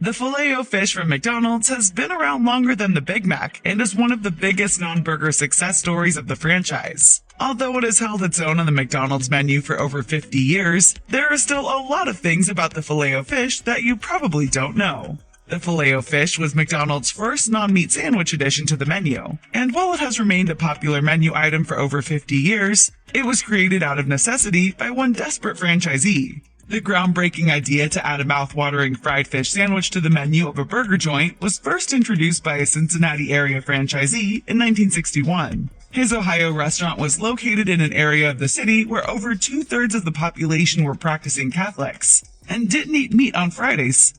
The Filet-O-Fish from McDonald's has been around longer than the Big Mac and is one of the biggest non-burger success stories of the franchise. Although it has held its own on the McDonald's menu for over 50 years, there are still a lot of things about the Filet-O-Fish that you probably don't know. The Filet-O-Fish was McDonald's first non-meat sandwich addition to the menu, and while it has remained a popular menu item for over 50 years, it was created out of necessity by one desperate franchisee. The groundbreaking idea to add a mouth-watering fried fish sandwich to the menu of a burger joint was first introduced by a Cincinnati area franchisee in 1961. His Ohio restaurant was located in an area of the city where over 2/3 of the population were practicing Catholics and didn't eat meat on Fridays.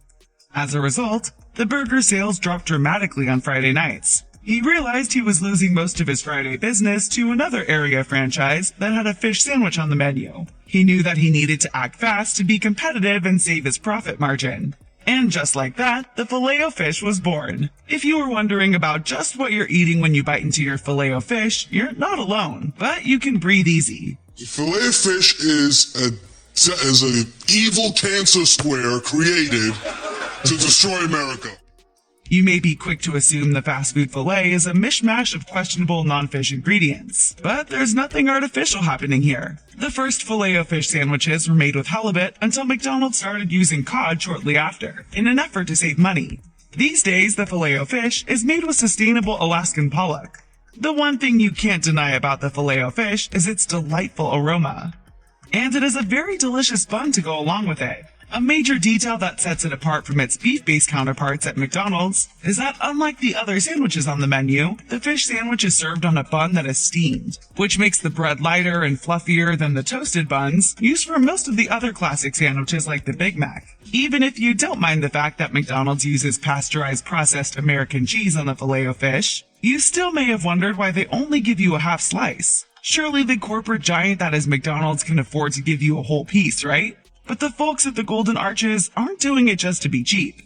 As a result, the burger sales dropped dramatically on Friday nights. He realized he was losing most of his Friday business to another area franchise that had a fish sandwich on the menu. He knew that he needed to act fast to be competitive and save his profit margin. And just like that, the Filet-O-Fish was born. If you were wondering about just what you're eating when you bite into your Filet-O-Fish, you're not alone, but you can breathe easy. The Filet-O-Fish is an evil cancer square created to destroy America. You may be quick to assume the fast food filet is a mishmash of questionable non-fish ingredients, but there's nothing artificial happening here. The first Filet-O-Fish sandwiches were made with halibut until McDonald's started using cod shortly after, in an effort to save money. These days, the Filet-O-Fish is made with sustainable Alaskan pollock. The one thing you can't deny about the Filet-O-Fish is its delightful aroma. And it is a very delicious bun to go along with it. A major detail that sets it apart from its beef-based counterparts at McDonald's is that unlike the other sandwiches on the menu, the fish sandwich is served on a bun that is steamed, which makes the bread lighter and fluffier than the toasted buns used for most of the other classic sandwiches like the Big Mac. Even if you don't mind the fact that McDonald's uses pasteurized processed American cheese on the Filet-O-Fish, you still may have wondered why they only give you a half slice. Surely the corporate giant that is McDonald's can afford to give you a whole piece, right? But the folks at the Golden Arches aren't doing it just to be cheap.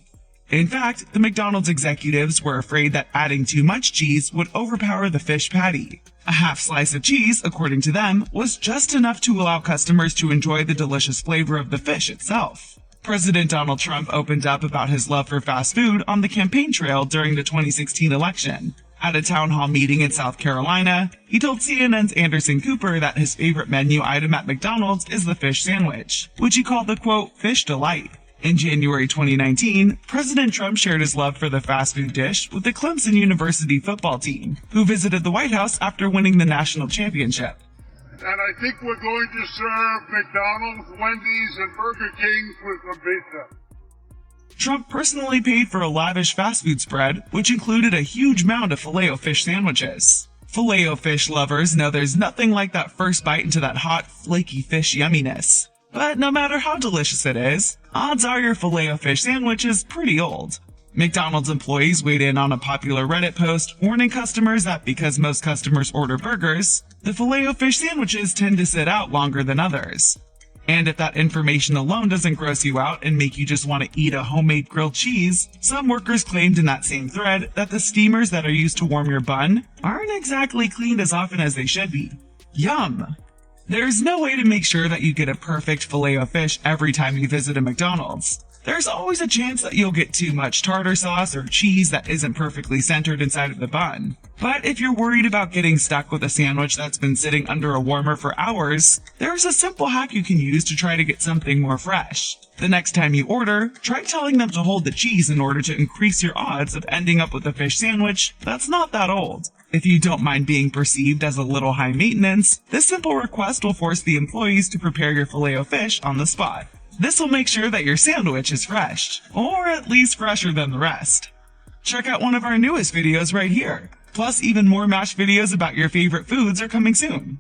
In fact, the McDonald's executives were afraid that adding too much cheese would overpower the fish patty. A half slice of cheese, according to them, was just enough to allow customers to enjoy the delicious flavor of the fish itself. President Donald Trump opened up about his love for fast food on the campaign trail during the 2016 election. At a town hall meeting in South Carolina, he told CNN's Anderson Cooper that his favorite menu item at McDonald's is the fish sandwich, which he called the, quote, fish delight. In January 2019, President Trump shared his love for the fast food dish with the Clemson University football team, who visited the White House after winning the national championship. And I think we're going to serve McDonald's, Wendy's, and Burger King with some pizza. Trump personally paid for a lavish fast food spread, which included a huge mound of Filet-O-Fish sandwiches. Filet-O-Fish lovers know there's nothing like that first bite into that hot, flaky fish yumminess. But no matter how delicious it is, odds are your Filet-O-Fish sandwich is pretty old. McDonald's employees weighed in on a popular Reddit post warning customers that because most customers order burgers, the Filet-O-Fish sandwiches tend to sit out longer than others. And if that information alone doesn't gross you out and make you just want to eat a homemade grilled cheese, some workers claimed in that same thread that the steamers that are used to warm your bun aren't exactly cleaned as often as they should be. Yum! There's no way to make sure that you get a perfect Filet-O-Fish every time you visit a McDonald's. There's always a chance that you'll get too much tartar sauce or cheese that isn't perfectly centered inside of the bun. But if you're worried about getting stuck with a sandwich that's been sitting under a warmer for hours, there's a simple hack you can use to try to get something more fresh. The next time you order, try telling them to hold the cheese in order to increase your odds of ending up with a fish sandwich that's not that old. If you don't mind being perceived as a little high maintenance, this simple request will force the employees to prepare your Filet-O-Fish on the spot. This will make sure that your sandwich is fresh, or at least fresher than the rest. Check out one of our newest videos right here. Plus, even more MASH videos about your favorite foods are coming soon.